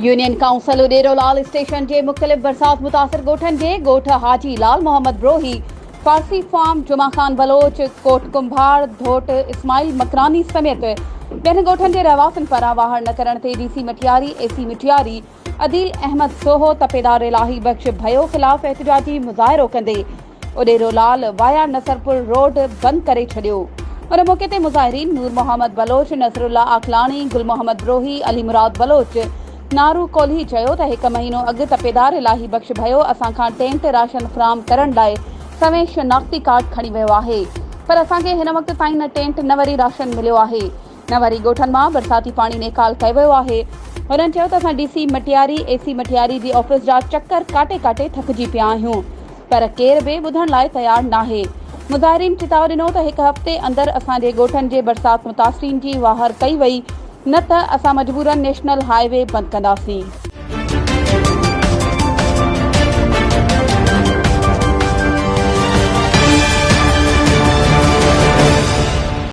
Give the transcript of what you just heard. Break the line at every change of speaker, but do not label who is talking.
Union council Uderolal station के मुख्तलिफ बरसात मुतासिर गोठन के गोठ हाजी लाल मोहम्मद ब्रोही, फारसी फार्म, जुमा खान बलोच, कोट कुंभार, धोट इस्माइल मकरानी समेत ॿियनि गोठन के रहवासन पारां वाहड़ न करण ते डीसी मटियारी, एसी मटियारी अदील अहमद सोहो तपेदार इलाही बख्श भयो खिलाफ एहतजाजी मुज़ाहिरो कंदे उडेरोलाल वाया नसरपुर रोड बंद करे छॾियो। उन मौके ते मुज़ाहिरीन नूर मोहम्मद बलोच, नसरुल्ला आखलानी, गुल मोहम्मद ब्रोही, अली मुराद बलोच, नारू कोल्ही चयो त 1 महीनो अॻु तपेदार इलाही बख्श भयो असां खां टेंट राशन फराहम करण लाइ सवें शनाख्ती कार्ड खणी वियो आहे, पर असांखे हिन वक़्त ताईं न टेंट न वरी राशन मिलियो आहे, न वरी गोठन मां बरसाती पाणी निकाल कयो वियो आहे। हुननि चयो त असां डीसी मटियारी, एसी मटियारी जी ऑफिस जा चक्कर काटे काटे थकिजी पिया आहियूं, पर केर बि ॿुधण लाइ तयार नाहे। मुज़ाहिरीन चिताव ॾिनो त 1 हफ़्ते अंदरि असांजे गोठन जे बरसात मुतासिरीन जी वाहर कई वई, न त असां मजबूरन नेशनल हाईवे बंदि कंदासीं।